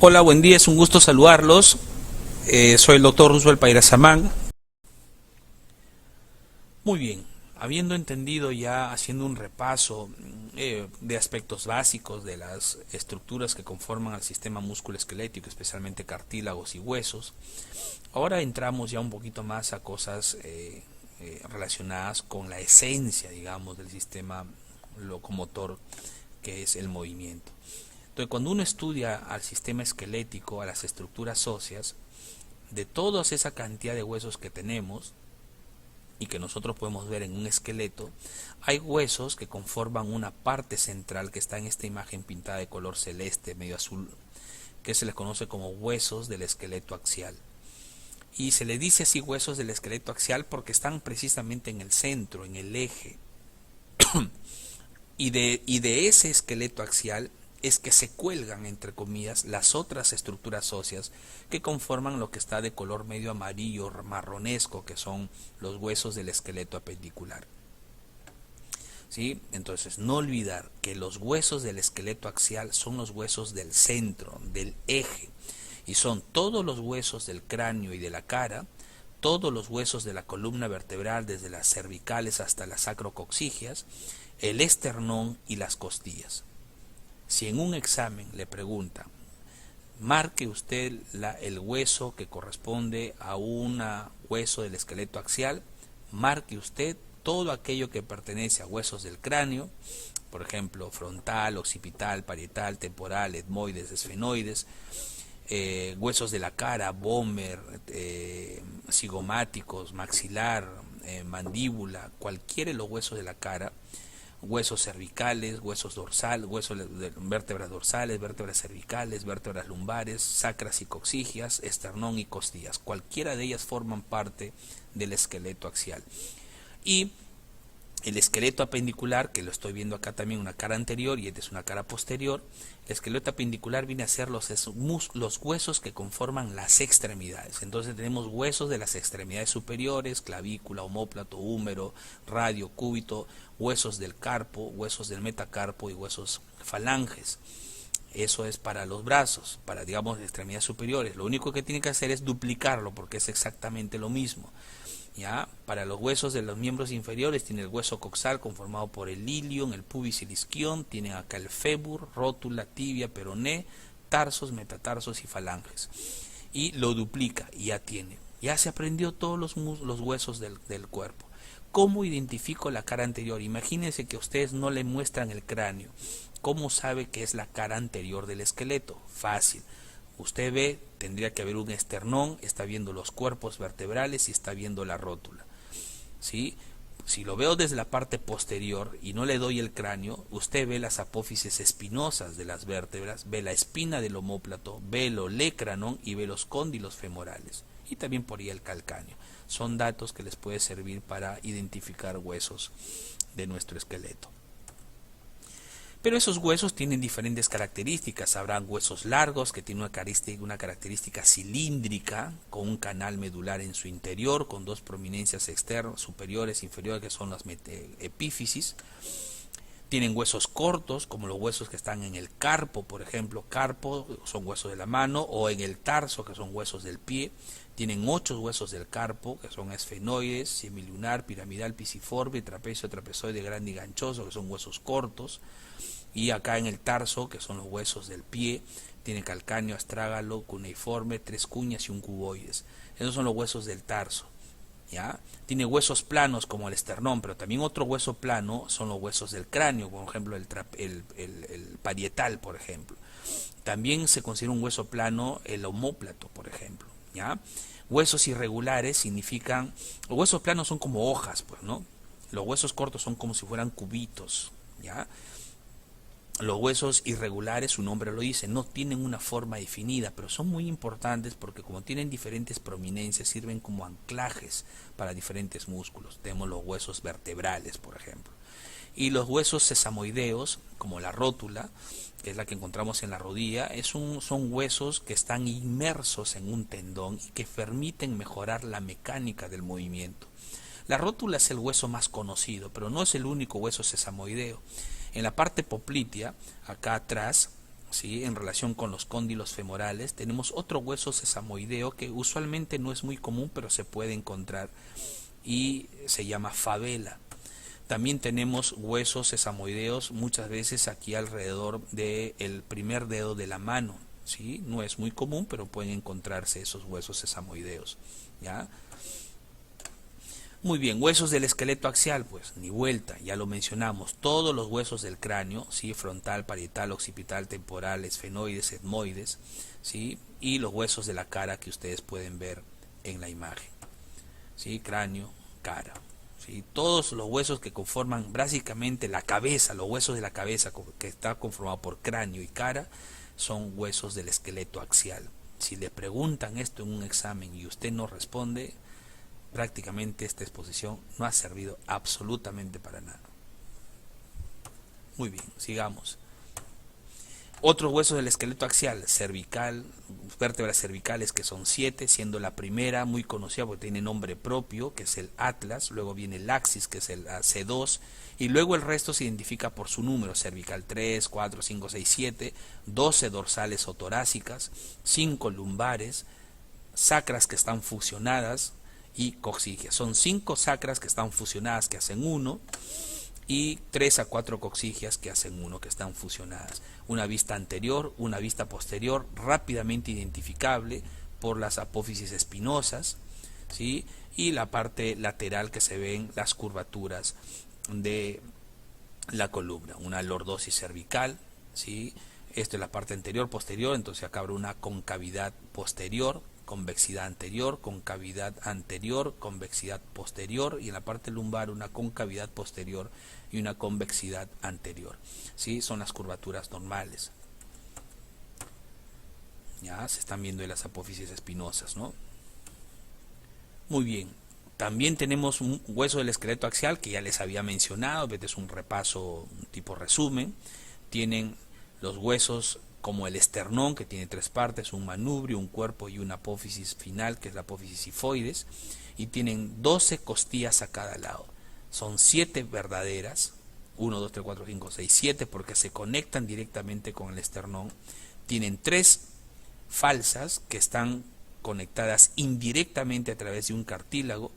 Hola, buen día, es un gusto saludarlos. Soy el doctor Roosevelt Pairazamán. Muy bien, habiendo entendido ya, haciendo un repaso de aspectos básicos de las estructuras que conforman al sistema musculoesquelético, especialmente cartílagos y huesos, ahora entramos ya un poquito más a cosas relacionadas con la esencia, digamos, del sistema locomotor, que es el movimiento. Entonces, cuando uno estudia al sistema esquelético, a las estructuras óseas, de toda esa cantidad de huesos que tenemos y que nosotros podemos ver en un esqueleto, hay huesos que conforman una parte central que está en esta imagen pintada de color celeste, medio azul, que se les conoce como huesos del esqueleto axial. Y se le dice así huesos del esqueleto axial porque están precisamente en el centro, en el eje. y de ese esqueleto axial es que se cuelgan, entre comillas, las otras estructuras óseas que conforman lo que está de color medio amarillo marronesco, que son los huesos del esqueleto apendicular. ¿Sí? Entonces, no olvidar que los huesos del esqueleto axial son los huesos del centro, del eje, y son todos los huesos del cráneo y de la cara, todos los huesos de la columna vertebral, desde las cervicales hasta las sacrocoxigias, el esternón y las costillas. Si en un examen le preguntan, marque usted el hueso que corresponde a un hueso del esqueleto axial, marque usted todo aquello que pertenece a huesos del cráneo, por ejemplo, frontal, occipital, parietal, temporal, etmoides, esfenoides, huesos de la cara, vomer, cigomáticos, maxilar, mandíbula, cualquiera de los huesos de la cara, huesos cervicales, huesos dorsales, huesos de vértebras dorsales, vértebras cervicales, vértebras lumbares, sacras y coxigias, esternón y costillas. Cualquiera de ellas forman parte del esqueleto axial. Y el esqueleto apendicular, que lo estoy viendo acá también, una cara anterior y esta es una cara posterior, el esqueleto apendicular viene a ser los huesos que conforman las extremidades. Entonces tenemos huesos de las extremidades superiores, clavícula, omóplato, húmero, radio, cúbito, huesos del carpo, huesos del metacarpo y huesos falanges. Eso es para los brazos, para, digamos, extremidades superiores. Lo único que tiene que hacer es duplicarlo porque es exactamente lo mismo. ¿Ya? Para los huesos de los miembros inferiores tiene el hueso coxal conformado por el ilion, el pubis y el isquion, tienen acá el fébur, rótula, tibia, peroné, tarsos, metatarsos y falanges. Y lo duplica y ya se aprendió todos los huesos del cuerpo. ¿Cómo identifico la cara anterior? Imagínense que ustedes no le muestran el cráneo. ¿Cómo sabe que es la cara anterior del esqueleto? Fácil. Usted ve, tendría que haber un esternón, está viendo los cuerpos vertebrales y está viendo la rótula. ¿Sí? Si lo veo desde la parte posterior y no le doy el cráneo, usted ve las apófisis espinosas de las vértebras, ve la espina del omóplato, ve el olecranon y ve los cóndilos femorales. Y también por ahí el calcáneo. Son datos que les puede servir para identificar huesos de nuestro esqueleto. Pero esos huesos tienen diferentes características. Habrán huesos largos que tienen una característica cilíndrica, con un canal medular en su interior, con dos prominencias externas, superiores e inferiores, que son las epífisis. Tienen huesos cortos, como los huesos que están en el carpo, por ejemplo. Carpo son huesos de la mano, o en el tarso, que son huesos del pie. Tienen 8 huesos del carpo, que son esfenoides, semilunar, piramidal, pisiforme, trapecio, trapezoide, grande y ganchoso, que son huesos cortos. Y acá en el tarso, que son los huesos del pie, tiene calcáneo, astrágalo, cuneiforme, 3 cuñas y un cuboides. Esos son los huesos del tarso. ¿Ya? Tiene huesos planos como el esternón, pero también otro hueso plano son los huesos del cráneo, por ejemplo el parietal, por ejemplo. También se considera un hueso plano el omóplato, por ejemplo. ¿Ya? Huesos irregulares significan, los huesos planos son como hojas, pues, ¿no? Los huesos cortos son como si fueran cubitos, ¿ya? Los huesos irregulares, su nombre lo dice, no tienen una forma definida, pero son muy importantes porque como tienen diferentes prominencias, sirven como anclajes para diferentes músculos. Tenemos los huesos vertebrales, por ejemplo. Y los huesos sesamoideos, como la rótula, que es la que encontramos en la rodilla, son huesos que están inmersos en un tendón y que permiten mejorar la mecánica del movimiento. La rótula es el hueso más conocido, pero no es el único hueso sesamoideo. En la parte poplitea, acá atrás, ¿sí? En relación con los cóndilos femorales, tenemos otro hueso sesamoideo que usualmente no es muy común, pero se puede encontrar y se llama fabela. También tenemos huesos sesamoideos muchas veces aquí alrededor del primer dedo de la mano, ¿sí? No es muy común, pero pueden encontrarse esos huesos sesamoideos, ¿ya? Muy bien, huesos del esqueleto axial, pues ni vuelta, ya lo mencionamos, todos los huesos del cráneo, ¿sí? Frontal, parietal, occipital, temporal, esfenoides, etmoides, ¿sí? Y los huesos de la cara que ustedes pueden ver en la imagen, ¿sí? Cráneo, cara, ¿sí? Todos los huesos que conforman básicamente la cabeza, los huesos de la cabeza que está conformado por cráneo y cara, son huesos del esqueleto axial. Si le preguntan esto en un examen y usted no responde, prácticamente esta exposición no ha servido absolutamente para nada. Muy bien, sigamos. Otros huesos del esqueleto axial, cervical, vértebras cervicales que son 7, siendo la primera muy conocida porque tiene nombre propio, que es el atlas, luego viene el axis, que es el C2, y luego el resto se identifica por su número, cervical 3, 4, 5, 6, 7, 12 dorsales o torácicas, 5 lumbares, sacras que están fusionadas y coxigias. Son 5 sacras que están fusionadas que hacen 1 y 3 a 4 coxigias que hacen 1 que están fusionadas. Una vista anterior, una vista posterior, rápidamente identificable por las apófisis espinosas, ¿sí? Y la parte lateral que se ven las curvaturas de la columna. Una lordosis cervical, ¿sí? Esto es la parte anterior, posterior, entonces acá habrá una concavidad posterior, convexidad anterior, concavidad anterior, convexidad posterior, y en la parte lumbar una concavidad posterior y una convexidad anterior, ¿sí? Son las curvaturas normales. Ya se están viendo las apófisis espinosas, ¿no? Muy bien. También tenemos un hueso del esqueleto axial que ya les había mencionado, este es un repaso, un tipo resumen. Tienen los huesos como el esternón, que tiene 3 partes, un manubrio, un cuerpo y una apófisis final, que es la apófisis sifoides, y tienen 12 costillas a cada lado. Son 7 verdaderas, 1, 2, 3, 4, 5, 6, 7, porque se conectan directamente con el esternón. Tienen 3 falsas, que están conectadas indirectamente a través de un cartílago,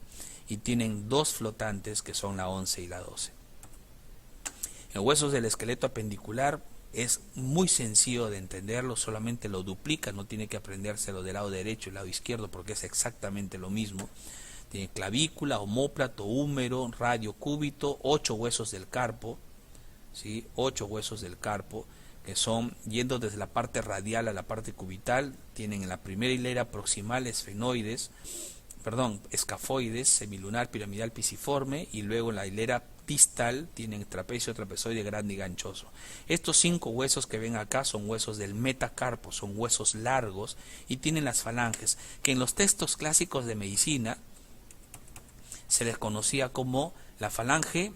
y tienen 2 flotantes, que son la 11 y la 12. En huesos del esqueleto apendicular es muy sencillo de entenderlo, solamente lo duplica, no tiene que aprendérselo del lado derecho y el lado izquierdo porque es exactamente lo mismo. Tiene clavícula, omóplato, húmero, radio, cúbito, 8 huesos del carpo, ¿sí? 8 huesos del carpo, que son, yendo desde la parte radial a la parte cubital, tienen en la primera hilera proximal escafoides, semilunar, piramidal, pisiforme, y luego en la hilera distal tienen trapecio, trapezoide grande y ganchoso. Estos 5 huesos que ven acá son huesos del metacarpo, son huesos largos y tienen las falanges, que en los textos clásicos de medicina se les conocía como la falange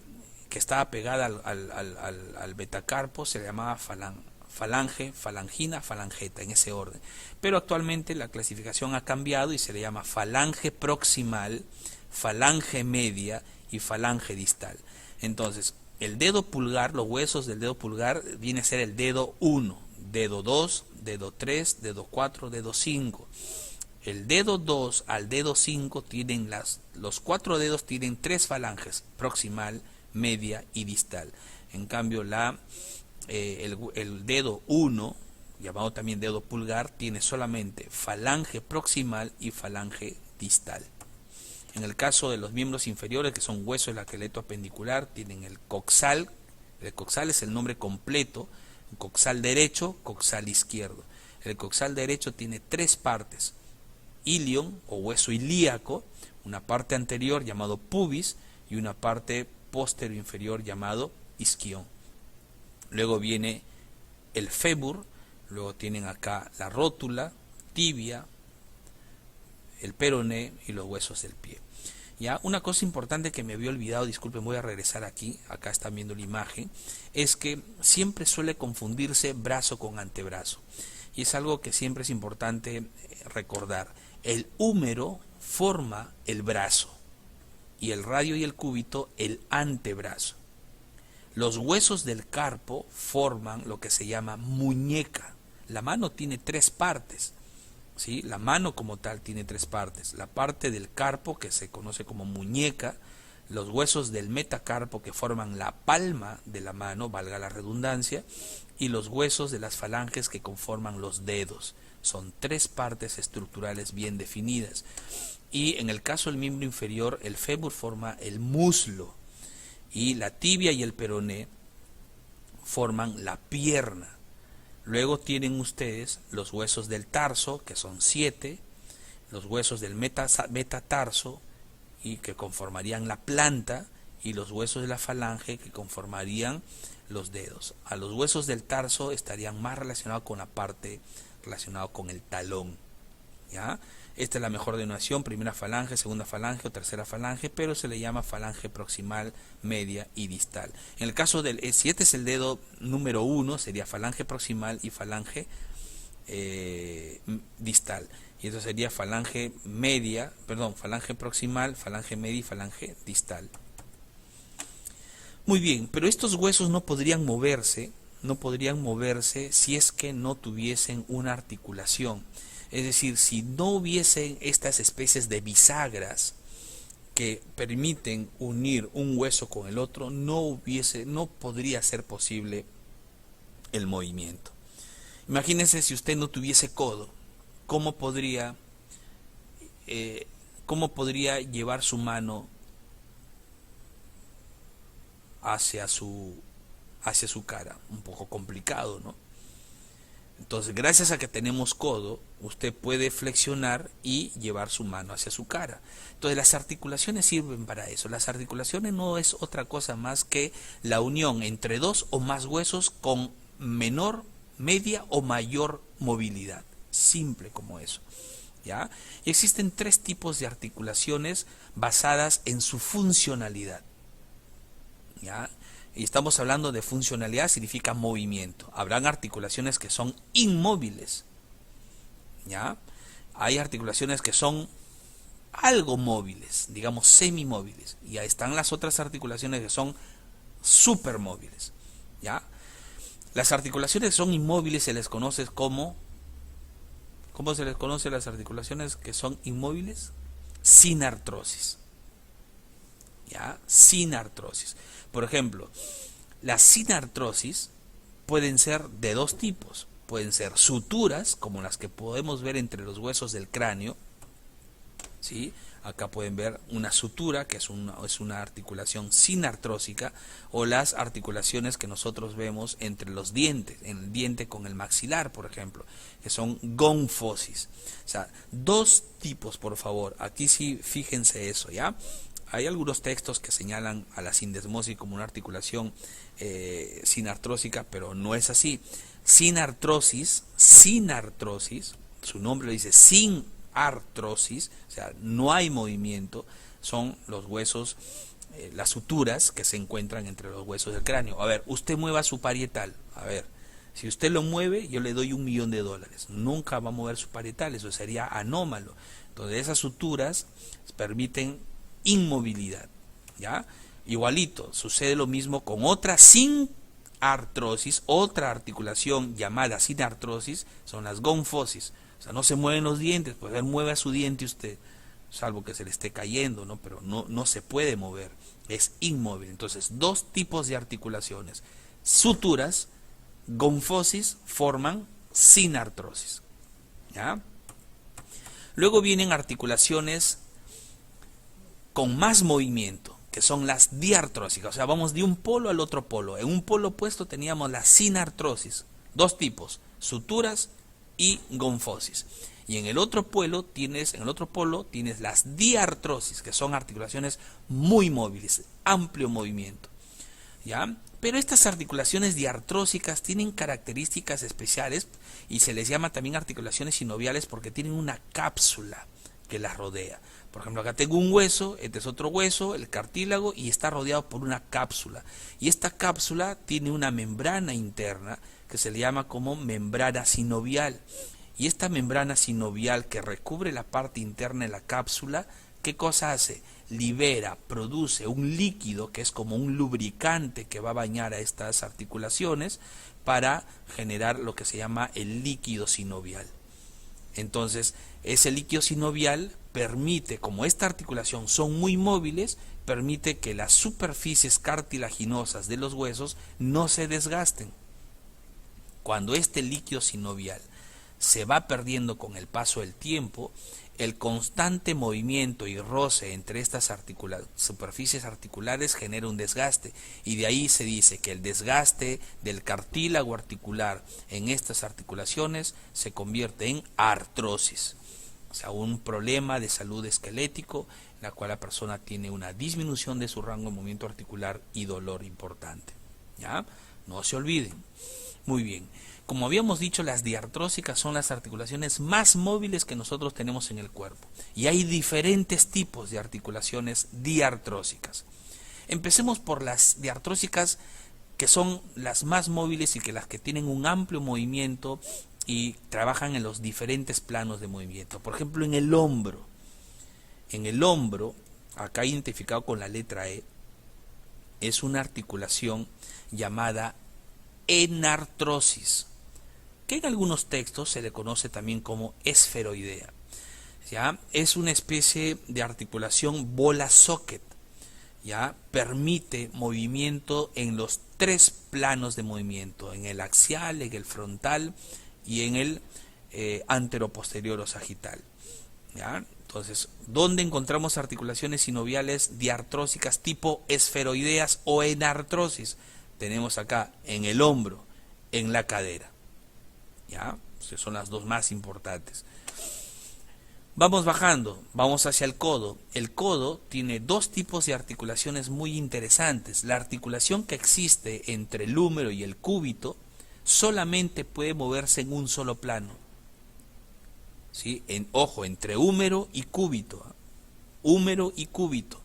que estaba pegada al metacarpo, se le llamaba falange, falangina, falangeta, en ese orden. Pero actualmente la clasificación ha cambiado y se le llama falange proximal, falange media y falange distal. Entonces, el dedo pulgar, los huesos del dedo pulgar viene a ser el dedo 1, dedo 2, dedo 3, dedo 4, dedo 5. El dedo 2 al dedo 5 tienen los 4 dedos tienen 3 falanges, proximal, media y distal. En cambio, el dedo 1, llamado también dedo pulgar, tiene solamente falange proximal y falange distal. En el caso de los miembros inferiores, que son huesos del esqueleto apendicular, tienen el coxal es el nombre completo, coxal derecho, coxal izquierdo. El coxal derecho tiene 3 partes, ilion o hueso ilíaco, una parte anterior llamado pubis y una parte posterior inferior llamado isquion. Luego viene el fémur, luego tienen acá la rótula, tibia, el peroné y los huesos del pie. Ya, una cosa importante que me había olvidado, disculpen, voy a regresar aquí, acá están viendo la imagen, es que siempre suele confundirse brazo con antebrazo. Y es algo que siempre es importante recordar. El húmero forma el brazo y el radio y el cúbito el antebrazo. Los huesos del carpo forman lo que se llama muñeca. La mano tiene tres partes, ¿sí? La mano como tal tiene tres partes. La parte del carpo, que se conoce como muñeca, los huesos del metacarpo, que forman la palma de la mano, valga la redundancia, y los huesos de las falanges, que conforman los dedos. Son tres partes estructurales bien definidas. Y en el caso del miembro inferior, el fémur forma el muslo, y la tibia y el peroné forman la pierna. Luego tienen ustedes los huesos del tarso, que son 7, los huesos del metatarso, y que conformarían la planta, y los huesos de la falange, que conformarían los dedos. A los huesos del tarso estarían más relacionados con la parte relacionada con el talón, ¿ya? Esta es la mejor denominación: primera falange, segunda falange o tercera falange, pero se le llama falange proximal, media y distal. En el caso del, si este es el dedo número 1, sería falange proximal y falange distal. Y eso sería falange media, perdón, falange proximal, falange media y falange distal. Muy bien, pero estos huesos no podrían moverse si es que no tuviesen una articulación. Es decir, si no hubiesen estas especies de bisagras que permiten unir un hueso con el otro, no podría ser posible el movimiento. Imagínense si usted no tuviese codo, ¿cómo podría llevar su mano hacia su cara? Un poco complicado, ¿no? Entonces, gracias a que tenemos codo, usted puede flexionar y llevar su mano hacia su cara. Entonces, las articulaciones sirven para eso. Las articulaciones no es otra cosa más que la unión entre dos o más huesos con menor, media o mayor movilidad. Simple como eso, ¿ya? Y existen tres tipos de articulaciones basadas en su funcionalidad, ¿ya? Y estamos hablando de funcionalidad, significa movimiento. Habrán articulaciones que son inmóviles, ¿ya? Hay articulaciones que son algo móviles, digamos semimóviles, y ahí están las otras articulaciones que son supermóviles, ¿ya? Las articulaciones que son inmóviles se les conoce como, ¿cómo se les conoce a las articulaciones que son inmóviles? Sin artrosis, ¿ya? Sin artrosis. Por ejemplo, las sinartrosis pueden ser de dos tipos. Pueden ser suturas, como las que podemos ver entre los huesos del cráneo, ¿sí? Acá pueden ver una sutura, que es una articulación sinartrósica, o las articulaciones que nosotros vemos entre los dientes, en el diente con el maxilar, por ejemplo, que son gonfosis. O sea, dos tipos, por favor. Aquí sí, fíjense eso, ¿ya? Hay algunos textos que señalan a la sindesmosis como una articulación sinartrósica, pero no es así. Sinartrosis, su nombre lo dice, sin artrosis, o sea, no hay movimiento, son los huesos, las suturas que se encuentran entre los huesos del cráneo. A ver, usted mueva su parietal, a ver, si usted lo mueve, yo le doy $1.000.000. Nunca va a mover su parietal, eso sería anómalo. Entonces, esas suturas permiten inmovilidad, ¿ya? Igualito, sucede lo mismo con otra sin artrosis, otra articulación llamada sin artrosis, son las gonfosis. O sea, no se mueven los dientes, pues él mueve a su diente usted, salvo que se le esté cayendo, ¿no? Pero no se puede mover, es inmóvil. Entonces, dos tipos de articulaciones, suturas, gonfosis, forman sin artrosis, ¿ya? Luego vienen articulaciones con más movimiento, que son las diartrósicas, o sea, vamos de un polo al otro polo. En un polo opuesto teníamos la sinartrosis, dos tipos, suturas y gonfosis. Y en el otro polo tienes las diartrosis, que son articulaciones muy móviles, amplio movimiento, ¿ya? Pero estas articulaciones diartrósicas tienen características especiales y se les llama también articulaciones sinoviales porque tienen una cápsula que las rodea. Por ejemplo, acá tengo un hueso, este es otro hueso, el cartílago, y está rodeado por una cápsula. Y esta cápsula tiene una membrana interna que se le llama como membrana sinovial. Y esta membrana sinovial que recubre la parte interna de la cápsula ¿Qué cosa hace? Libera, produce un líquido que es como un lubricante que va a bañar a estas articulaciones para generar lo que se llama el líquido sinovial. Entonces, ese líquido sinovial permite, como esta articulación son muy móviles, permite que las superficies cartilaginosas de los huesos no se desgasten. Cuando este líquido sinovial se va perdiendo con el paso del tiempo, el constante movimiento y roce entre estas superficies articulares genera un desgaste, y de ahí se dice que el desgaste del cartílago articular en estas articulaciones se convierte en artrosis, o sea, un problema de salud esquelético en la cual la persona tiene una disminución de su rango de movimiento articular y dolor importante. ¿Ya? No se olviden. Muy bien. Como habíamos dicho, las diartrósicas son las articulaciones más móviles que nosotros tenemos en el cuerpo. Y hay diferentes tipos de articulaciones diartrósicas. Empecemos por las diartrósicas, que son las más móviles y que las que tienen un amplio movimiento y trabajan en los diferentes planos de movimiento. Por ejemplo, en el hombro. En el hombro, acá identificado con la letra E, es una articulación llamada enartrosis, que en algunos textos se le conoce también como esferoidea. ¿Ya? Es una especie de articulación bola-socket. ¿Ya? Permite movimiento en los tres planos de movimiento, en el axial, en el frontal y en el anteroposterior o sagital. ¿Ya? Entonces, ¿dónde encontramos articulaciones sinoviales diartrósicas tipo esferoideas o enartrosis? Tenemos acá en el hombro, en la cadera. ¿Ya? Son las dos más importantes. Vamos bajando, vamos hacia el codo. El codo tiene dos tipos de articulaciones muy interesantes. La articulación que existe entre el húmero y el cúbito solamente puede moverse en un solo plano. ¿Sí? Ojo, entre húmero y cúbito. Húmero y cúbito.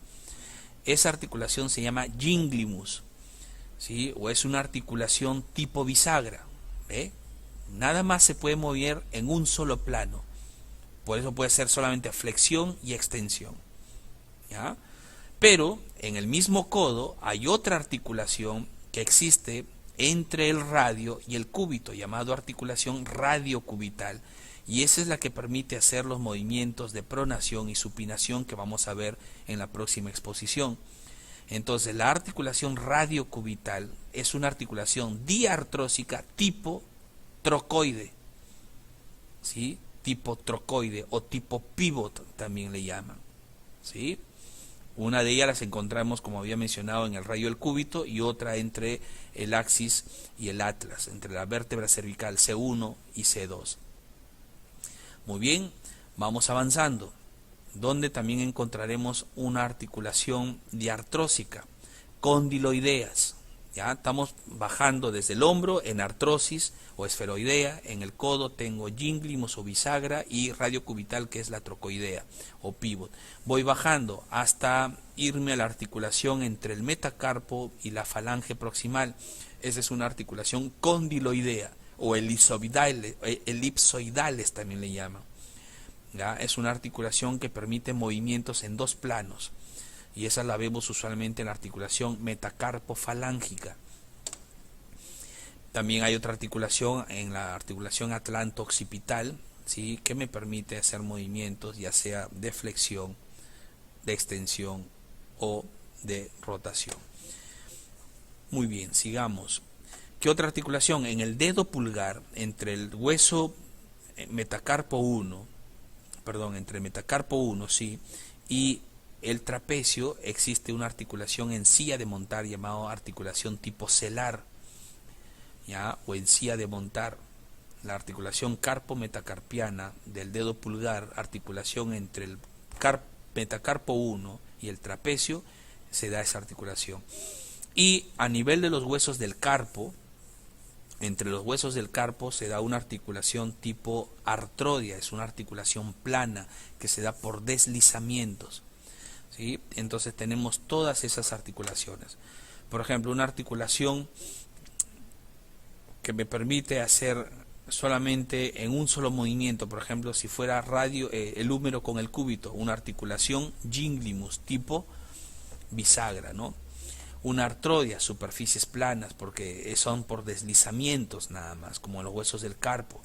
Esa articulación se llama gingimus. ¿Sí? O es una articulación tipo bisagra. ¿Ve? Nada más se puede mover en un solo plano. Por eso puede ser solamente flexión y extensión. ¿Ya? Pero en el mismo codo hay otra articulación que existe entre el radio y el cúbito, llamado articulación radiocubital. Y esa es la que permite hacer los movimientos de pronación y supinación que vamos a ver en la próxima exposición. Entonces, la articulación radiocubital es una articulación diartrósica tipo trocoide, ¿sí? Tipo trocoide o tipo pivot también le llaman, ¿sí? Una de ellas las encontramos, como había mencionado, en el radio del cúbito, y otra entre el axis y el atlas, entre la vértebra cervical C1 y C2. Muy bien, vamos avanzando, donde también encontraremos una articulación diartrósica, condiloideas. Ya estamos bajando desde el hombro en artrosis o esferoidea, en el codo tengo gingimus o bisagra y radiocubital, que es la trocoidea o pivot. Voy bajando hasta irme a la articulación entre el metacarpo y la falange proximal. Esa es una articulación condiloidea o elipsoidales también le llaman. ¿Ya? Es una articulación que permite movimientos en dos planos. Y esa la vemos usualmente en la articulación metacarpo-falángica. También hay otra articulación en la articulación atlanto-occipital, ¿sí? Que me permite hacer movimientos ya sea de flexión, de extensión o de rotación. Muy bien, sigamos. ¿Qué otra articulación? En el dedo pulgar, entre el hueso metacarpo 1, entre metacarpo 1, sí, y el trapecio, existe una articulación en silla de montar llamada articulación tipo celar, ¿ya? O en silla de montar. La articulación carpo-metacarpiana del dedo pulgar, articulación entre el metacarpo 1 y el trapecio, se da esa articulación. Y a nivel de los huesos del carpo, entre los huesos del carpo se da una articulación tipo artrodia, es una articulación plana que se da por deslizamientos. ¿Sí? Entonces tenemos todas esas articulaciones. Por ejemplo, una articulación que me permite hacer solamente en un solo movimiento. Por ejemplo, si fuera el húmero con el cúbito, una articulación ginglimus tipo bisagra, ¿no? Una artrodia, superficies planas, porque son por deslizamientos nada más, como los huesos del carpo.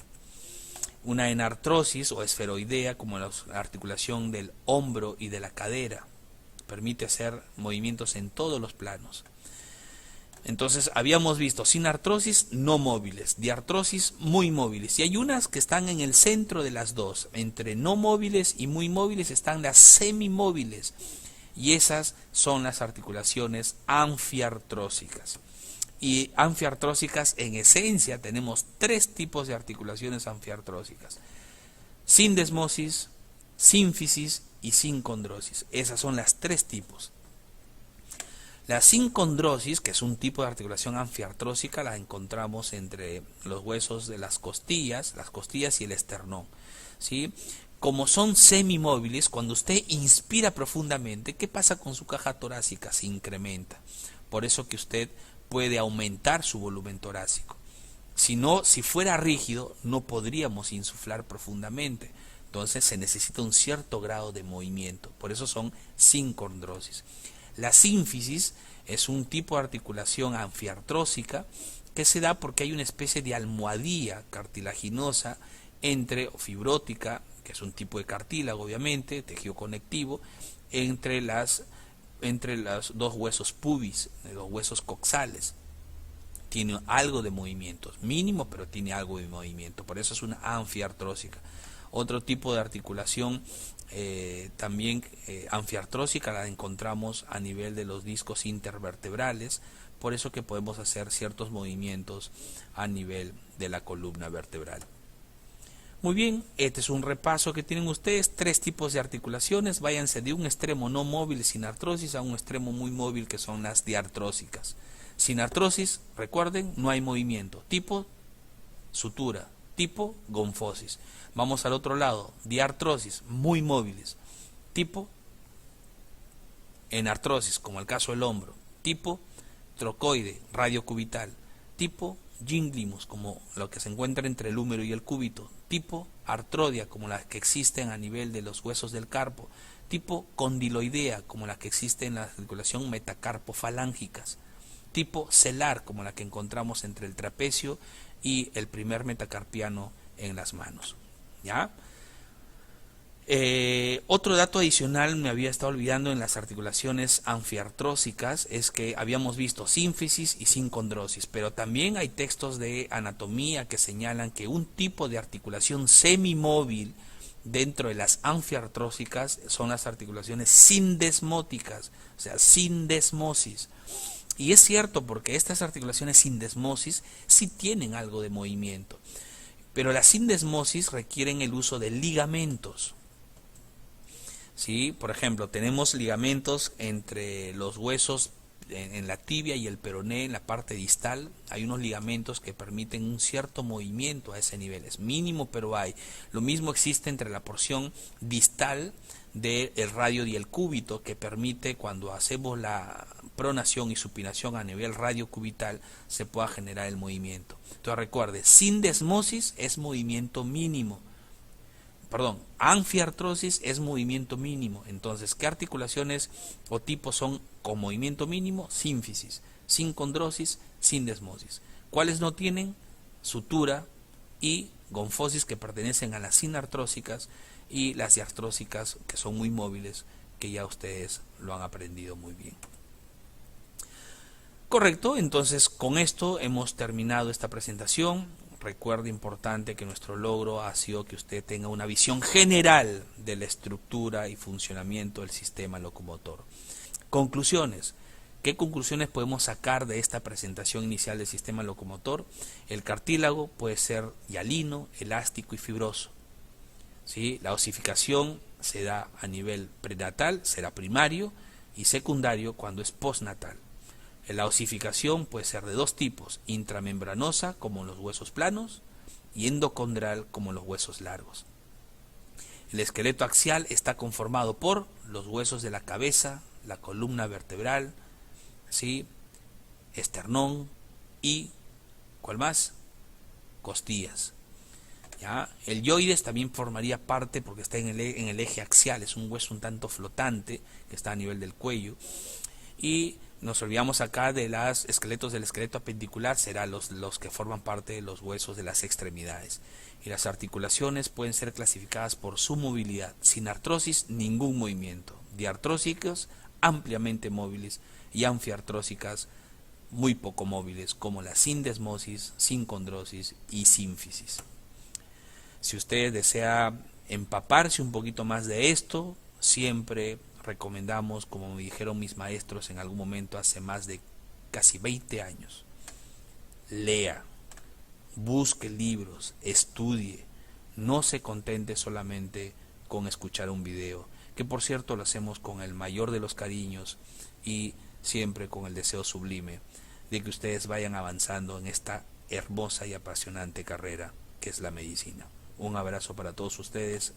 Una enartrosis o esferoidea, como la articulación del hombro y de la cadera, permite hacer movimientos en todos los planos. Entonces habíamos visto sinartrosis no móviles, diartrosis muy móviles, y hay unas que están en el centro de las dos. Entre no móviles y muy móviles están las semimóviles, y esas son las articulaciones anfiartrósicas. Y anfiartrósicas, en esencia, tenemos tres tipos de articulaciones anfiartrósicas: sindesmosis, sínfisis y sincondrosis. Esas son las tres tipos. La sincondrosis, que es un tipo de articulación anfiartrósica, la encontramos entre los huesos de las costillas y el esternón, ¿sí? Como son semimóviles, cuando usted inspira profundamente, ¿qué pasa con su caja torácica? Se incrementa. Por eso que usted puede aumentar su volumen torácico. Si no, si fuera rígido, no podríamos insuflar profundamente. Entonces se necesita un cierto grado de movimiento. Por eso son sincondrosis. La sínfisis es un tipo de articulación anfiartrósica que se da porque hay una especie de almohadilla cartilaginosa o fibrótica, que es un tipo de cartílago obviamente, tejido conectivo, entre los dos huesos pubis, los huesos coxales. Tiene algo de movimiento, mínimo, pero tiene algo de movimiento, por eso es una anfiartrósica. Otro tipo de articulación también anfiartrósica la encontramos a nivel de los discos intervertebrales, por eso que podemos hacer ciertos movimientos a nivel de la columna vertebral. Muy bien, este es un repaso que tienen ustedes, tres tipos de articulaciones. Váyanse de un extremo no móvil sin artrosis a un extremo muy móvil, que son las diartrósicas. Sin artrosis, recuerden, no hay movimiento. Tipo, sutura. Tipo, gonfosis. Vamos al otro lado, diartrosis, muy móviles. Tipo, enartrosis, como el caso del hombro. Tipo, trocoide, radiocubital. Tipo, ginglimus, como lo que se encuentra entre el húmero y el cúbito. Tipo, artrodia, como las que existen a nivel de los huesos del carpo. Tipo, condiloidea, como la que existe en la articulación metacarpofalángicas. Tipo, celar, como la que encontramos entre el trapecio y el primer metacarpiano en las manos. ¿Ya? Otro dato adicional me había estado olvidando en las articulaciones anfiartrósicas es que habíamos visto sínfisis y sincondrosis, pero también hay textos de anatomía que señalan que un tipo de articulación semimóvil dentro de las anfiartrósicas son las articulaciones sindesmóticas, o sea, sindesmosis. Y es cierto, porque estas articulaciones sindesmosis sí tienen algo de movimiento, pero las sindesmosis requieren el uso de ligamentos. ¿Sí? Por ejemplo, tenemos ligamentos entre los huesos en la tibia y el peroné, en la parte distal. Hay unos ligamentos que permiten un cierto movimiento a ese nivel. Es mínimo, pero hay. Lo mismo existe entre la porción distal del radio y el cúbito, que permite, cuando hacemos la pronación y supinación a nivel radiocubital, se pueda generar el movimiento. Entonces recuerde, sindesmosis es movimiento mínimo. Anfiartrosis es movimiento mínimo. Entonces, ¿qué articulaciones o tipos son con movimiento mínimo? Sínfisis, sincondrosis, sindesmosis. ¿Cuáles no tienen? Sutura y gonfosis, que pertenecen a las sinartrósicas, y las diartrósicas, que son muy móviles, que ya ustedes lo han aprendido muy bien. Correcto, entonces con esto hemos terminado esta presentación. Recuerde, importante, que nuestro logro ha sido que usted tenga una visión general de la estructura y funcionamiento del sistema locomotor. Conclusiones. ¿Qué conclusiones podemos sacar de esta presentación inicial del sistema locomotor? El cartílago puede ser hialino, elástico y fibroso. ¿Sí? La osificación se da a nivel prenatal, será primario, y secundario cuando es postnatal. La osificación puede ser de dos tipos: intramembranosa, como en los huesos planos, y endocondral, como en los huesos largos. El esqueleto axial está conformado por los huesos de la cabeza, la columna vertebral, ¿sí? Esternón y, ¿cuál más? Costillas. ¿Ya? El yoides también formaría parte porque está en el eje axial, es un hueso un tanto flotante que está a nivel del cuello. Y nos olvidamos acá de los esqueletos del esqueleto apendicular, serán los que forman parte de los huesos de las extremidades. Y las articulaciones pueden ser clasificadas por su movilidad. Sin artrosis, ningún movimiento. Diartrósicos, ampliamente móviles, y anfiartrósicas, muy poco móviles, como la sindesmosis, sincondrosis y sínfisis. Si usted desea empaparse un poquito más de esto, siempre recomendamos, como me dijeron mis maestros en algún momento hace más de casi 20 años, lea, busque libros, estudie, no se contente solamente con escuchar un video, que por cierto lo hacemos con el mayor de los cariños y siempre con el deseo sublime de que ustedes vayan avanzando en esta hermosa y apasionante carrera que es la medicina. Un abrazo para todos ustedes.